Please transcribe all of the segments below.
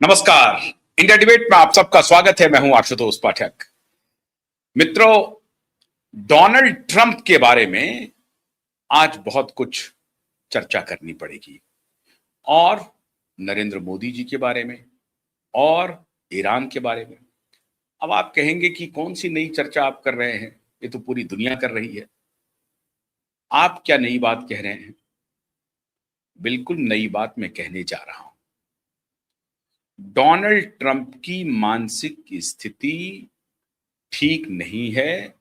नमस्कार। India debate में आप सबका स्वागत है। मैं हूं आशुतोष पाठक। मित्रों, डोनाल्ड ट्रंप के बारे में आज बहुत कुछ चर्चा करनी पड़ेगी, और नरेंद्र मोदी जी के बारे में, और ईरान के बारे में। अब आप कहेंगे कि कौन सी नई चर्चा आप कर रहे हैं, ये तो पूरी दुनिया कर रही है। आप क्या नई बात कह रहे हैं? बिल्कुल नई बात मैं कहने जा रहा हूं। डोनाल्ड ट्रंप की मानसिक स्थिति ठीक नहीं है,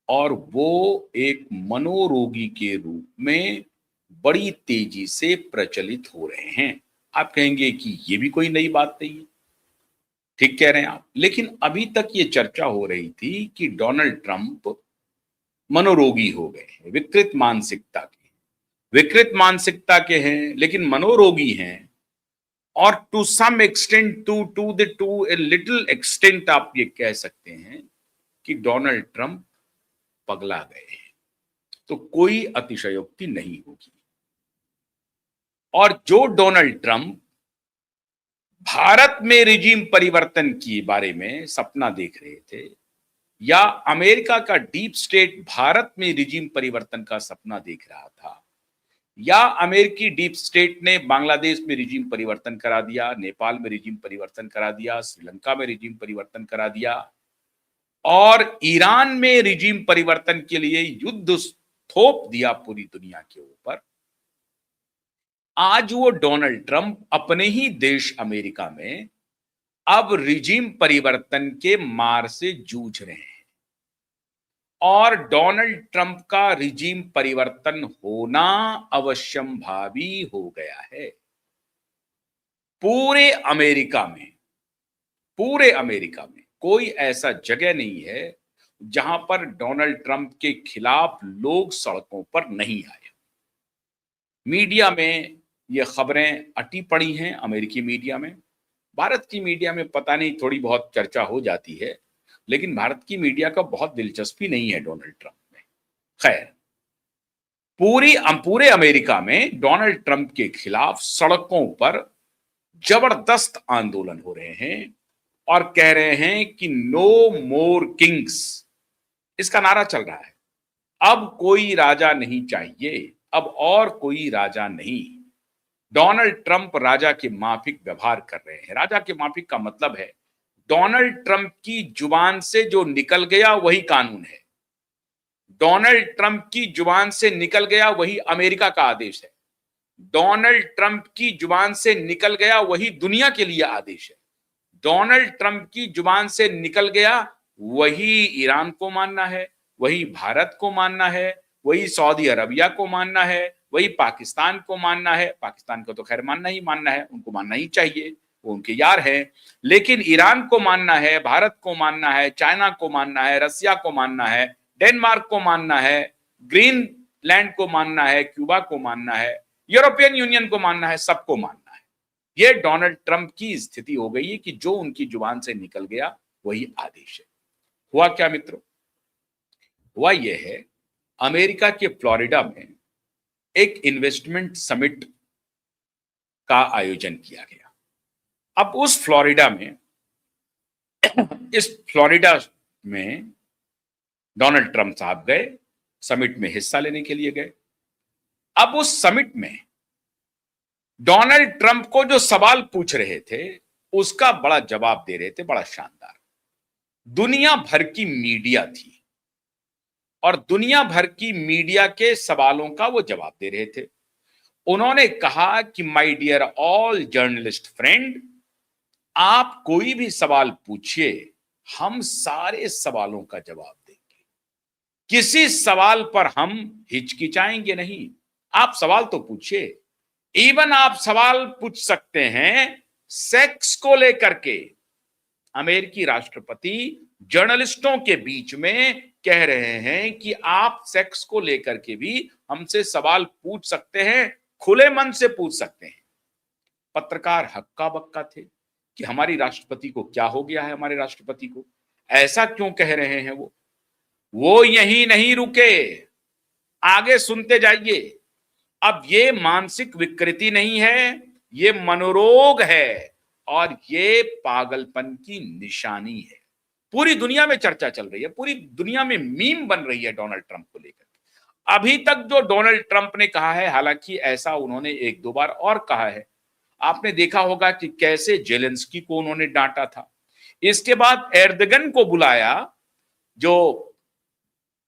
और वो एक मनोरोगी के रूप में बड़ी तेजी से प्रचलित हो रहे हैं। आप कहेंगे कि ये भी कोई नई बात नहीं है। ठीक कह रहे हैं आप, लेकिन अभी तक ये चर्चा हो रही थी कि डोनाल्ड ट्रंप मनोरोगी हो गए हैं, विकृत मानसिकता के हैं, लेकिन मनोरोगी हैं। और to some extent, to a little extent आप ये कह सकते हैं कि डोनाल्ड ट्रंप पगला गए हैं। तो कोई अतिशयोक्ति नहीं होगी। और जो डोनाल्ड ट्रंप भारत में रिजीम परिवर्तन के बारे में सपना देख रहे थे, या अमेरिका का डीप स्टेट भारत में रिजीम परिवर्तन का सपना देख रहा था, या अमेरिकी डीप स्टेट ने बांग्लादेश में रिजीम परिवर्तन करा दिया, नेपाल में रिजीम परिवर्तन करा दिया, श्रीलंका में रिजीम परिवर्तन करा दिया, और ईरान में रिजीम परिवर्तन के लिए युद्ध थोप दिया पूरी दुनिया के ऊपर। आज वो डोनाल्ड ट्रंप अपने ही देश अमेरिका में अब रिजीम परिवर्तन के मार से जूझ रहे हैं, और डोनाल्ड ट्रंप का रिजीम परिवर्तन होना अवश्यंभावी हो गया है। पूरे अमेरिका में कोई ऐसा जगह नहीं है जहां पर डोनाल्ड ट्रंप के खिलाफ लोग सड़कों पर नहीं आए। मीडिया में ये खबरें अटी पड़ी हैं, अमेरिकी मीडिया में। भारत की मीडिया में पता नहीं, थोड़ी बहुत चर्चा हो जाती है, लेकिन भारत की मीडिया का बहुत दिलचस्पी नहीं है डोनाल्ड ट्रंप में। खैर, पूरे अमेरिका में डोनाल्ड ट्रंप के खिलाफ सड़कों पर जबरदस्त आंदोलन हो रहे हैं, और कह रहे हैं कि नो मोर किंग्स, इसका नारा चल रहा है। अब कोई राजा नहीं चाहिए, अब और कोई राजा नहीं। डोनाल्ड ट्रंप राजा के माफिक व्यवहार कर रहे हैं। राजा के माफिक का मतलब है डोनाल्ड ट्रंप की जुबान से जो निकल गया वही कानून है। डोनाल्ड ट्रंप की जुबान से निकल गया वही अमेरिका का आदेश है। डोनाल्ड ट्रंप की जुबान से निकल गया वही दुनिया के लिए आदेश है। डोनाल्ड ट्रंप की जुबान से निकल गया वही ईरान को मानना है, वही भारत को मानना है, वही सऊदी अरबिया को मानना है, वही पाकिस्तान को मानना है। पाकिस्तान को तो खैर मानना है, उनको मानना ही चाहिए, वो उनके यार हैं। लेकिन ईरान को मानना है, भारत को मानना है, चाइना को मानना है, रसिया को मानना है, डेनमार्क को मानना है, ग्रीनलैंड को मानना है, क्यूबा को मानना है, यूरोपियन यूनियन को मानना है, सबको मानना है। यह डोनाल्ड ट्रंप की स्थिति हो गई है कि जो उनकी जुबान से निकल गया वही आदेश है। हुआ क्या मित्रों? हुआ यह है, अमेरिका के फ्लोरिडा में एक इन्वेस्टमेंट समिट का आयोजन किया गया। अब उस फ्लोरिडा में इस फ्लोरिडा में डोनाल्ड ट्रंप साहब गए, समिट में हिस्सा लेने के लिए गए। अब उस समिट में डोनाल्ड ट्रंप को जो सवाल पूछ रहे थे उसका बड़ा जवाब दे रहे थे, बड़ा शानदार। दुनिया भर की मीडिया थी, और दुनिया भर की मीडिया के सवालों का वो जवाब दे रहे थे। उन्होंने कहा कि my dear all journalist friend, आप कोई भी सवाल पूछिए, हम सारे सवालों का जवाब देंगे। किसी सवाल पर हम हिचकिचाएंगे नहीं। आप सवाल तो पूछिए। इवन आप सवाल पूछ सकते हैं सेक्स को लेकर के। अमेरिकी राष्ट्रपति जर्नलिस्टों के बीच में कह रहे हैं कि आप सेक्स को लेकर के भी हमसे सवाल पूछ सकते हैं, खुले मन से पूछ सकते हैं। पत्रकार हक्का बक्का थे कि हमारी राष्ट्रपति को क्या हो गया है, हमारे राष्ट्रपति को ऐसा क्यों कह रहे हैं। वो यहीं नहीं रुके, आगे सुनते जाइए। अब ये मानसिक विकृति नहीं है, ये मनोरोग है। और ये पागलपन की निशानी है। पूरी दुनिया में चर्चा चल रही है, पूरी दुनिया में मीम बन रही है डोनाल्ड ट्रंप को लेकर। अभी तक जो डोनाल्ड ट्रंप ने कहा है, हालांकि ऐसा उन्होंने एक दो बार और कहा है, आपने देखा होगा कि कैसे जेलेंस्की को उन्होंने डांटा था। इसके बाद एर्दोगन को बुलाया, जो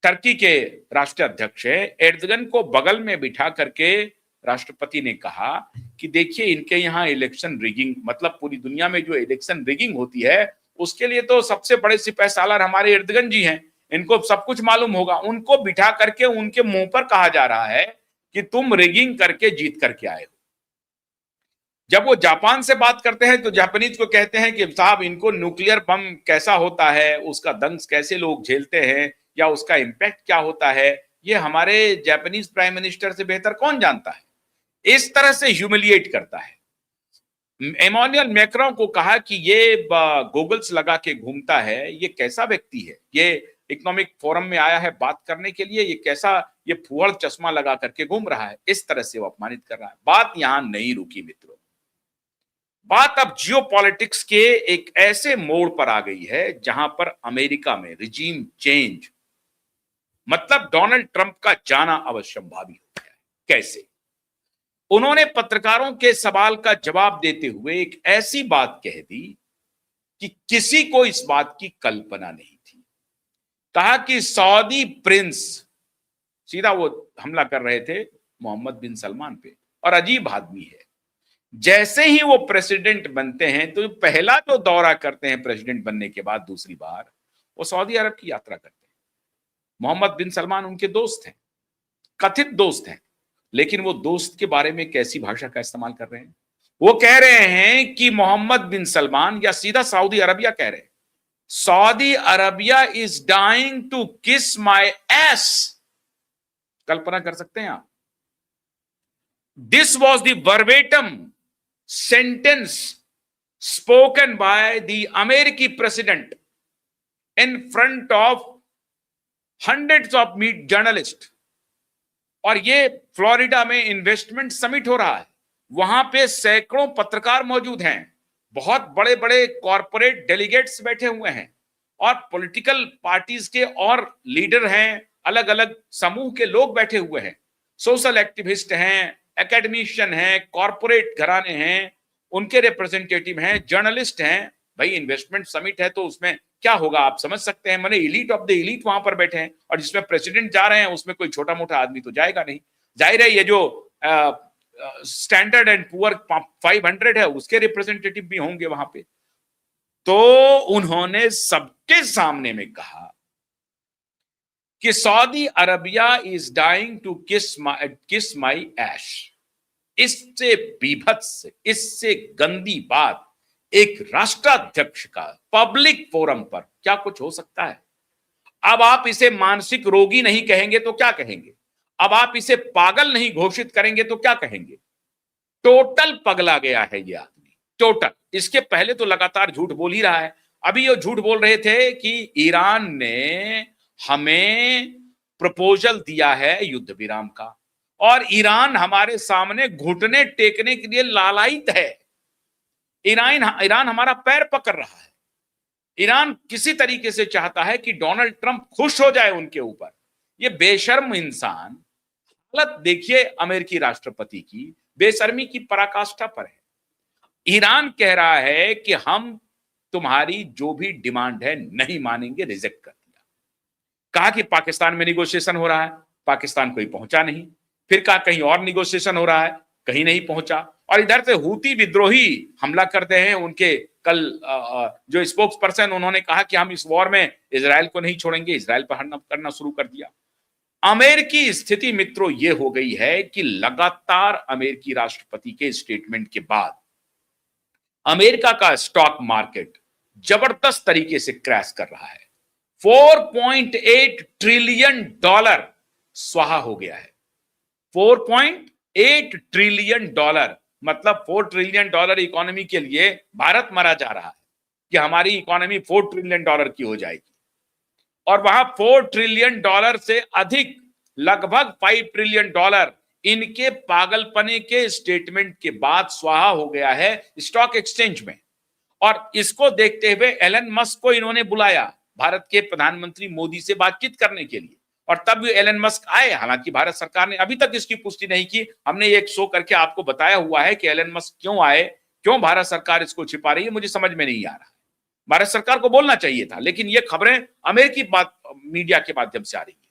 टर्की के राष्ट्रीय अध्यक्ष है, एर्दोगन को बगल में बिठा करके राष्ट्रपति ने कहा कि देखिए इनके यहाँ इलेक्शन रिगिंग, मतलब पूरी दुनिया में जो इलेक्शन रिगिंग होती है उसके लिए तो सबसे बड़े सिपहसालार हमारे एर्दोगन जी हैं, इनको सब कुछ मालूम होगा। उनको बिठा करके उनके मुंह पर कहा जा रहा है कि तुम रिगिंग करके जीत करके आए हो। जब वो जापान से बात करते हैं तो जापानीज को कहते हैं कि साहब इनको न्यूक्लियर बम कैसा होता है, उसका दंश कैसे लोग झेलते हैं, या उसका इंपैक्ट क्या होता है, ये हमारे जापानीज प्राइम मिनिस्टर से बेहतर कौन जानता है। इस तरह से ह्यूमिलिएट करता है। इमैनुअल मैक्रों को कहा कि ये गोगल्स लगा के घूमता है, ये कैसा व्यक्ति है, ये इकोनॉमिक फोरम में आया है बात करने के लिए, ये कैसा, ये फुहड़ चश्मा लगा करके घूम रहा है, इस तरह से वो अपमानित कर रहा है। बात यहां नहीं रुकी मित्रों, बात अब जियो पॉलिटिक्स के एक ऐसे मोड़ पर आ गई है जहां पर अमेरिका में रिजीम चेंज, मतलब डोनाल्ड ट्रंप का जाना अवश्यंभावी हो गया है। कैसे? उन्होंने पत्रकारों के सवाल का जवाब देते हुए एक ऐसी बात कह दी कि किसी को इस बात की कल्पना नहीं थी। कहा कि सऊदी प्रिंस, सीधा वो हमला कर रहे थे मोहम्मद बिन सलमान पे, और अजीब आदमी है, जैसे ही वो प्रेसिडेंट बनते हैं तो पहला जो दौरा करते हैं प्रेसिडेंट बनने के बाद दूसरी बार, वो सऊदी अरब की यात्रा करते हैं। मोहम्मद बिन सलमान उनके दोस्त हैं, कथित दोस्त हैं, लेकिन वो दोस्त के बारे में कैसी भाषा का इस्तेमाल कर रहे हैं। वो कह रहे हैं कि मोहम्मद बिन सलमान, या सीधा सऊदी अरबिया कह रहे हैं, Saudi Arabia is dying to kiss my ass. कल्पना कर सकते हैं आप? This was the verbatim sentence spoken by the अमेरिकी president in front of hundreds of meet journalist. और ये फ्लोरिडा में इन्वेस्टमेंट समिट हो रहा है, वहां पे सैकड़ों पत्रकार मौजूद हैं, बहुत बड़े बड़े कॉरपोरेट डेलीगेट्स बैठे हुए हैं, और पॉलिटिकल पार्टीज के और लीडर हैं, अलग अलग समूह के लोग बैठे हुए हैं, सोशल एक्टिविस्ट हैं, एकेडमिशियन हैं, कॉरपोरेट घराने हैं, उनके रिप्रेजेंटेटिव हैं, जर्नलिस्ट हैं। भाई इन्वेस्टमेंट समिट है तो उसमें क्या होगा आप समझ सकते हैं। मैंने एलीट ऑफ द एलीट वहां पर बैठे हैं, और जिसमें प्रेसिडेंट जा रहे हैं उसमें कोई छोटा मोटा आदमी तो जाएगा नहीं। जाहिर है ये जो स्टैंडर्ड एंड पुअर 500 है उसके रिप्रेजेंटेटिव भी होंगे वहां पे। तो उन्होंने सबके सामने में कहा कि Saudi Arabia is dying to kiss my ऐश। इससे बीभत्स, इससे गंदी बात एक राष्ट्राध्यक्ष का पब्लिक फोरम पर क्या कुछ हो सकता है। अब आप इसे मानसिक रोगी नहीं कहेंगे तो क्या कहेंगे? अब आप इसे पागल नहीं घोषित करेंगे तो क्या कहेंगे? टोटल पगला गया है ये आदमी, टोटल। इसके पहले तो लगातार झूठ बोल ही रहा है। अभी ये झूठ बोल रहे थे कि ईरान ने हमें प्रपोजल दिया है युद्ध विराम का, और ईरान हमारे सामने घुटने टेकने के लिए लालायित है। ईरान हमारा पैर पकड़ रहा है। ईरान किसी तरीके से चाहता है कि डोनाल्ड ट्रंप खुश हो जाए उनके ऊपर। ये बेशर्म इंसान, हालत देखिए अमेरिकी राष्ट्रपति की, बेशर्मी की पराकाष्ठा पर है। ईरान कह रहा है कि हम तुम्हारी जो भी डिमांड है नहीं मानेंगे, रिजेक्ट कर दिया। कहा कि पाकिस्तान में निगोशिएशन हो रहा है, पाकिस्तान कोई पहुंचा नहीं। फिर कहा कहीं और निगोशिएशन हो रहा है, कहीं नहीं पहुंचा। और इधर से हूती विद्रोही हमला करते हैं। उनके कल जो स्पोक्स पर्सन, उन्होंने कहा कि हम इस वॉर में इजराइल को नहीं छोड़ेंगे, इजराइल पर हमला करना शुरू कर दिया। अमेरिकी स्थिति मित्रों ये हो गई है कि लगातार अमेरिकी राष्ट्रपति के स्टेटमेंट के बाद अमेरिका का स्टॉक मार्केट जबरदस्त तरीके से क्रैश कर रहा है। 4.8 ट्रिलियन डॉलर स्वाहा हो गया है। 4.8 ट्रिलियन डॉलर, मतलब 4 ट्रिलियन डॉलर इकोनॉमी के लिए भारत मरा जा रहा है कि हमारी इकोनॉमी 4 ट्रिलियन डॉलर की हो जाएगी, और वहां 4 ट्रिलियन डॉलर से अधिक, लगभग 5 ट्रिलियन डॉलर इनके पागलपने के स्टेटमेंट के बाद स्वाहा हो गया है स्टॉक एक्सचेंज में। और इसको देखते हुए एलन मस्क को इन्होंने बुलाया भारत के प्रधानमंत्री मोदी से बातचीत करने के लिए, और तब एलन मस्क आए। हालांकि भारत सरकार ने अभी तक इसकी पुष्टि नहीं की। हमने एक शो करके आपको बताया हुआ है कि एलन मस्क क्यों आए, क्यों भारत सरकार इसको छिपा रही है, मुझे समझ में नहीं आ रहा है। भारत सरकार को बोलना चाहिए था, लेकिन ये खबरें अमेरिकी मीडिया के माध्यम से आ रही है।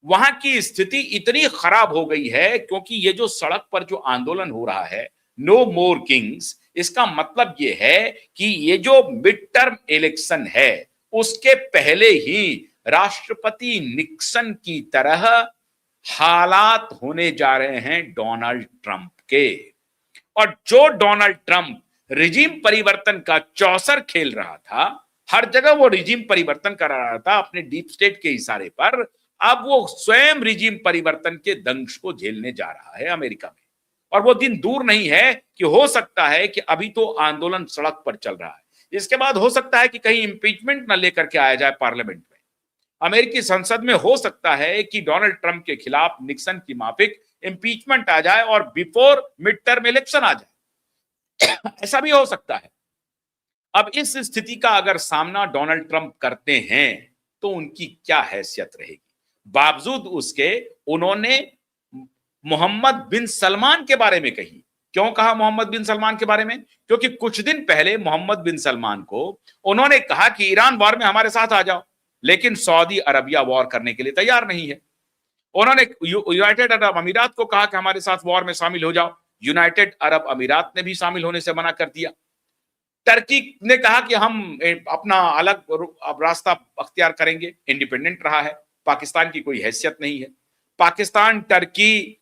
वहां की स्थिति इतनी खराब हो गई है क्योंकि ये जो सड़क पर जो आंदोलन हो रहा है, नो मोर किंग्स, इसका मतलब ये है कि ये जो मिड टर्म इलेक्शन है उसके पहले ही राष्ट्रपति निक्सन की तरह हालात होने जा रहे हैं डोनाल्ड ट्रंप के। और जो डोनाल्ड ट्रंप रिजीम परिवर्तन का चौसर खेल रहा था, हर जगह वो रिजीम परिवर्तन करा रहा था अपने डीप स्टेट के इशारे पर, अब वो स्वयं रिजीम परिवर्तन के दंश को झेलने जा रहा है अमेरिका में। और वो दिन दूर नहीं है कि हो सकता है कि अभी तो आंदोलन सड़क पर चल रहा है, इसके बाद हो सकता है कि कहीं इंपीचमेंट न लेकर के आया जाए पार्लियामेंट में, अमेरिकी संसद में हो सकता है कि डोनाल्ड ट्रंप के खिलाफ निक्सन की माफिक इंपीचमेंट आ जाए और बिफोर मिड टर्म इलेक्शन आ जाए। ऐसा भी हो सकता है। अब इस स्थिति का अगर सामना डोनाल्ड ट्रंप करते हैं तो उनकी क्या हैसियत रहेगी। बावजूद उसके उन्होंने मोहम्मद बिन सलमान के बारे में कही। क्यों कहा मोहम्मद बिन सलमान के बारे में? क्योंकि कुछ दिन पहले मोहम्मद बिन सलमान को उन्होंने कहा कि ईरान वॉर में हमारे साथ आ जाओ, लेकिन सऊदी अरबिया वॉर करने के लिए तैयार नहीं है। उन्होंने यूनाइटेड अरब अमीरात को कहा कि हमारे साथ वॉर में शामिल हो जाओ, यूनाइटेड अरब अमीरात ने भी शामिल होने से मना कर दिया। टर्की ने कहा कि हम अपना अलग रास्ता अख्तियार करेंगे, इंडिपेंडेंट रहा है, पाकिस्तान की कोई हैसियत नहीं है। पाकिस्तान, टर्की,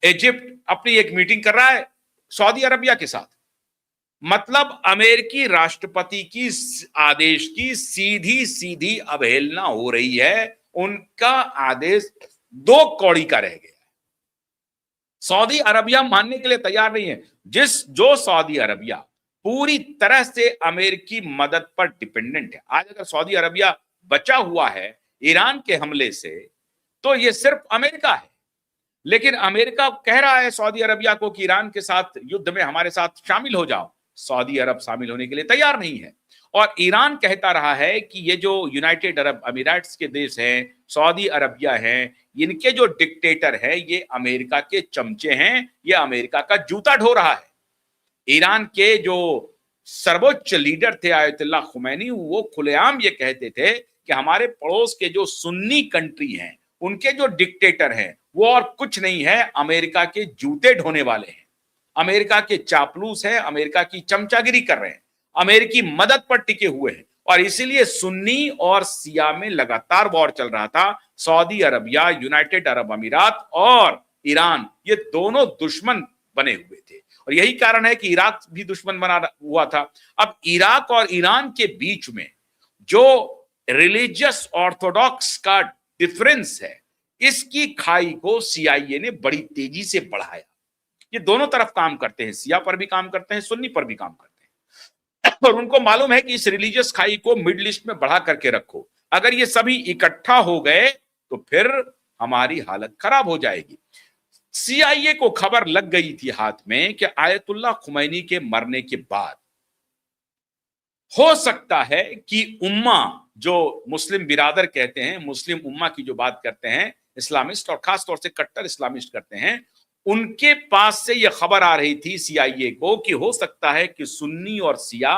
इजिप्ट अपनी एक मीटिंग कर रहा है सऊदी अरबिया के साथ। मतलब अमेरिकी राष्ट्रपति की आदेश की सीधी सीधी अवहेलना हो रही है। उनका आदेश दो कौड़ी का रह गया है। सऊदी अरबिया मानने के लिए तैयार नहीं है। जो सऊदी अरबिया पूरी तरह से अमेरिकी मदद पर डिपेंडेंट है। आज अगर सऊदी अरबिया बचा हुआ है ईरान के हमले से, तो ये सिर्फ अमेरिका है। लेकिन अमेरिका कह रहा है सऊदी अरबिया को कि ईरान के साथ युद्ध में हमारे साथ शामिल हो जाओ। सऊदी अरब शामिल होने के लिए तैयार नहीं है। और ईरान कहता रहा है कि ये जो यूनाइटेड अरब अमीराट्स के देश हैं, सऊदी अरबिया हैं, इनके जो डिक्टेटर हैं ये अमेरिका के चमचे हैं, ये अमेरिका का जूता ढो रहा है। ईरान के जो सर्वोच्च लीडर थे आयतुल्लाह खुमैनी, वो खुलेआम ये कहते थे कि हमारे पड़ोस के जो सुन्नी कंट्री हैं, उनके जो डिक्टेटर हैं वो और कुछ नहीं है, अमेरिका के जूते ढोने वाले हैं, अमेरिका के चापलूस हैं, अमेरिका की चमचागिरी कर रहे हैं, अमेरिकी मदद पर टिके हुए हैं। और इसीलिए सुन्नी और सिया में लगातार वॉर चल रहा था। सऊदी अरबिया, यूनाइटेड अरब अमीरात और ईरान, ये दोनों दुश्मन बने हुए थे। और यही कारण है कि इराक भी दुश्मन बना हुआ था। अब इराक और ईरान के बीच में जो रिलीजियस ऑर्थोडॉक्स का डिफरेंस है, इसकी खाई को सीआईए ने बड़ी तेजी से बढ़ाया। ये दोनों तरफ काम करते हैं, सिया पर भी काम करते हैं, सुन्नी पर भी काम करते हैं। और उनको मालूम है कि इस रिलीजियस खाई को मिडिल ईस्ट में बढ़ा करके रखो, अगर ये सभी इकट्ठा हो गए तो फिर हमारी हालत खराब हो जाएगी। सीआईए को खबर लग गई थी हाथ में कि आयतुल्लाह खुमैनी के मरने के बाद हो सकता है कि उम्मा, जो मुस्लिम बिरादर कहते हैं, मुस्लिम उम्मा की जो बात करते हैं इस्लामिस्ट और खास तौर से कट्टर इस्लामिस्ट करते हैं, उनके पास से यह खबर आ रही थी सीआईए को कि हो सकता है कि सुन्नी और सिया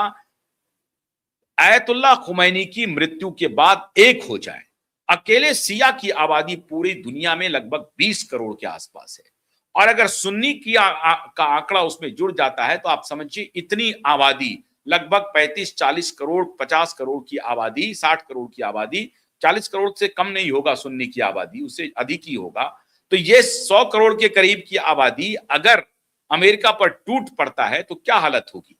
आयतुल्लाह खुमैनी की मृत्यु के बाद एक हो जाए। अकेले सिया की आबादी पूरी दुनिया में लगभग 20 करोड़ के आसपास है, और अगर सुन्नी की का आंकड़ा उसमें जुड़ जाता है तो आप समझिए इतनी आबादी, लगभग 35-40 करोड़, 50 करोड़ की आबादी, 60 करोड़ की आबादी, 40 करोड़ से कम नहीं होगा सुन्नी की आबादी, उससे अधिक ही होगा। तो ये 100 करोड़ के करीब की आबादी अगर अमेरिका पर टूट पड़ता है तो क्या हालत होगी।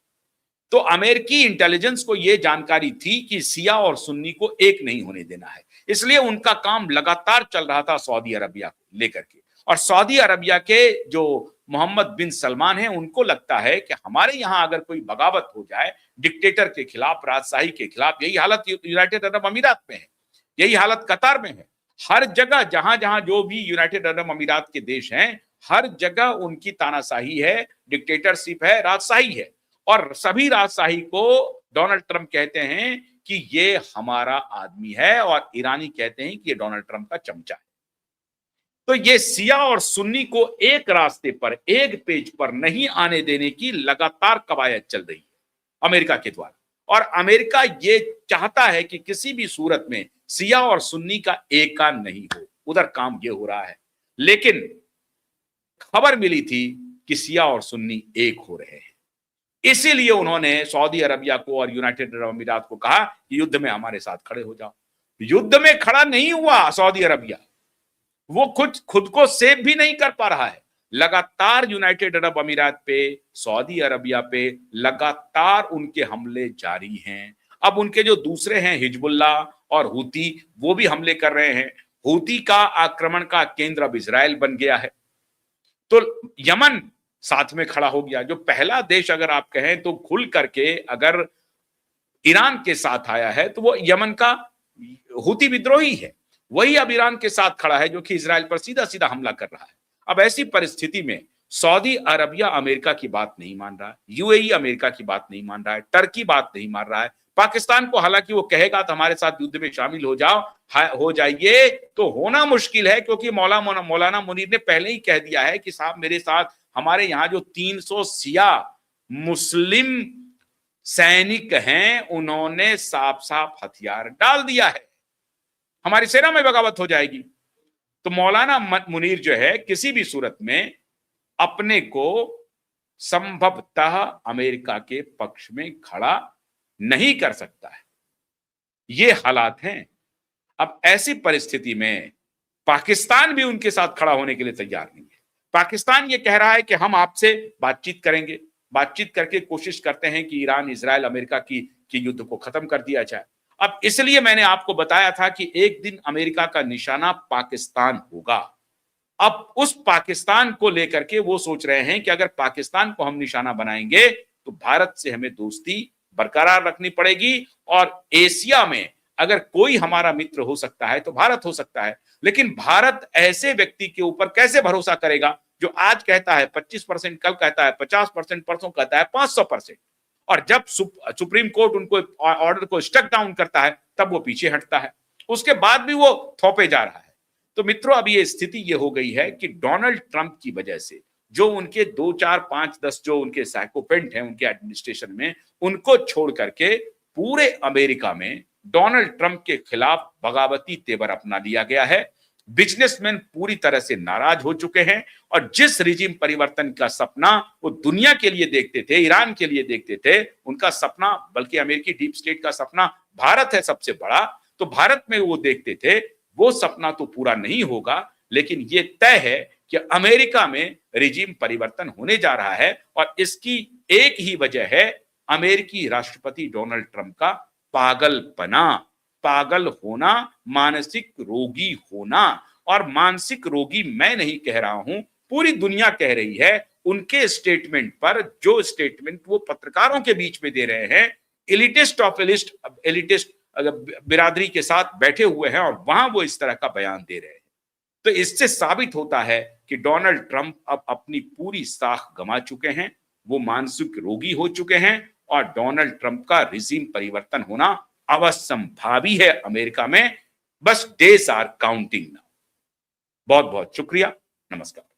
तो अमेरिकी इंटेलिजेंस को यह जानकारी थी कि सिया और सुन्नी को एक नहीं होने देना है, इसलिए उनका काम लगातार चल रहा था सऊदी अरबिया को लेकर के। और सऊदी अरबिया के जो मोहम्मद बिन सलमान हैं, उनको लगता है कि हमारे यहां अगर कोई बगावत हो जाए डिक्टेटर के खिलाफ, राजशाही के खिलाफ, यही हालत यूनाइटेड अरब अमीरात में है, यही हालत कतार में है। हर जगह जहां जहां जो भी यूनाइटेड अरब अमीरात के देश हैं, हर जगह उनकी तानाशाही है, डिक्टेटरशिप है, राजशाही है। और सभी राजशाही को डोनाल्ड ट्रंप कहते हैं कि ये हमारा आदमी है और ईरानी कहते हैं कि ये डोनाल्ड ट्रंप का चमचा है। तो ये शिया और सुन्नी को एक रास्ते पर, एक पेज पर नहीं आने देने की लगातार कवायद चल रही है अमेरिका के द्वारा। और अमेरिका ये चाहता है कि किसी भी सूरत में शिया और सुन्नी का एका नहीं हो, उधर काम ये हो रहा है। लेकिन खबर मिली थी कि शिया और सुन्नी एक हो रहे हैं, इसीलिए उन्होंने सऊदी अरबिया को और यूनाइटेड अरब अमीरात को कहा कि युद्ध में हमारे साथ खड़े हो जाओ। युद्ध में खड़ा नहीं हुआ सऊदी अरबिया, वो खुद को सेव भी नहीं कर पा रहा है। लगातार यूनाइटेड अरब अमीरात पे, सऊदी अरबिया पे लगातार उनके हमले जारी हैं। अब उनके जो दूसरे हैं हिजबुल्ला और हूती, वो भी हमले कर रहे हैं। हूती का आक्रमण का केंद्र अब इजराइल बन गया है। तो यमन साथ में खड़ा हो गया, जो पहला देश अगर आप कहें तो खुल करके अगर ईरान के साथ आया है तो वो यमन का हूती विद्रोही है। वही अब ईरान के साथ खड़ा है जो कि इजराइल पर सीधा सीधा हमला कर रहा है। अब ऐसी परिस्थिति में सऊदी अरबिया अमेरिका की बात नहीं मान रहा है, यूएई अमेरिका की बात नहीं मान रहा है, टर्की बात नहीं मान रहा है। पाकिस्तान को हालांकि वो कहेगा तो हमारे साथ युद्ध में शामिल हो जाओ, हो जाइए, तो होना मुश्किल है, क्योंकि मौलाना मुनीर ने पहले ही कह दिया है कि साहब मेरे साथ हमारे यहां जो 300 शिया मुस्लिम सैनिक हैं, उन्होंने साफ साफ हथियार डाल दिया है, हमारी सेना में बगावत हो जाएगी। तो मौलाना मुनीर जो है किसी भी सूरत में अपने को संभवतः अमेरिका के पक्ष में खड़ा नहीं कर सकता है। ये हालात हैं। अब ऐसी परिस्थिति में पाकिस्तान भी उनके साथ खड़ा होने के लिए तैयार नहीं है। पाकिस्तान ये कह रहा है कि हम आपसे बातचीत करेंगे, बातचीत करके कोशिश करते हैं कि ईरान, इजराइल, अमेरिका की युद्ध को खत्म कर दिया जाए। अब इसलिए मैंने आपको बताया था कि एक दिन अमेरिका का निशाना पाकिस्तान होगा। अब उस पाकिस्तान को लेकर के वो सोच रहे हैं कि अगर पाकिस्तान को हम निशाना बनाएंगे तो भारत से हमें दोस्ती बरकरार रखनी पड़ेगी, और एशिया में अगर कोई हमारा मित्र हो सकता है तो भारत हो सकता है। लेकिन भारत ऐसे व्यक्ति के ऊपर कैसे भरोसा करेगा जो आज कहता है 25%, कल कहता है 50%, परसों कहता है 500%, और जब सुप्रीम कोर्ट उनको ऑर्डर को स्टक डाउन करता है तब वो पीछे हटता है, उसके बाद भी वो थोपे जा रहा है। तो मित्रों, अब ये स्थिति ये हो गई है कि डोनाल्ड ट्रंप की वजह से जो उनके 2, 4, 5, 10 जो उनके साइकोपेंट हैं उनके एडमिनिस्ट्रेशन में, उनको छोड़ करके पूरे अमेरिका में डोनाल्ड ट्रंप के खिलाफ बगावती तेवर अपना लिया गया है। बिजनेसमैन पूरी तरह से नाराज हो चुके हैं, और जिस रिजीम परिवर्तन का सपना वो दुनिया के लिए देखते थे, ईरान के लिए देखते थे, उनका सपना, बल्कि अमेरिकी डीप स्टेट का सपना भारत है सबसे बड़ा, तो भारत में वो देखते थे, वो सपना तो पूरा नहीं होगा। लेकिन ये तय है कि अमेरिका में रिजीम परिवर्तन होने जा रहा है, और इसकी एक ही वजह है अमेरिकी राष्ट्रपति डोनाल्ड ट्रंप का पागलपना, पागल होना, मानसिक रोगी होना। और मानसिक रोगी मैं नहीं कह रहा हूं, पूरी दुनिया कह रही है उनके स्टेटमेंट पर, जो स्टेटमेंट वो पत्रकारों के बीच में दे रहे हैं, एलिटिस्ट ऑफ एलिटिस्ट बिरादरी के साथ बैठे हुए हैं और वहां वो इस तरह का बयान दे रहे हैं। तो इससे साबित होता है कि डोनाल्ड ट्रंप अब अपनी पूरी साख गंवा चुके हैं, वो मानसिक रोगी हो चुके हैं, और डोनाल्ड ट्रंप का रिजीम परिवर्तन होना अवश्यंभावी है अमेरिका में। बस डेज आर काउंटिंग नाउ। बहुत बहुत शुक्रिया, नमस्कार।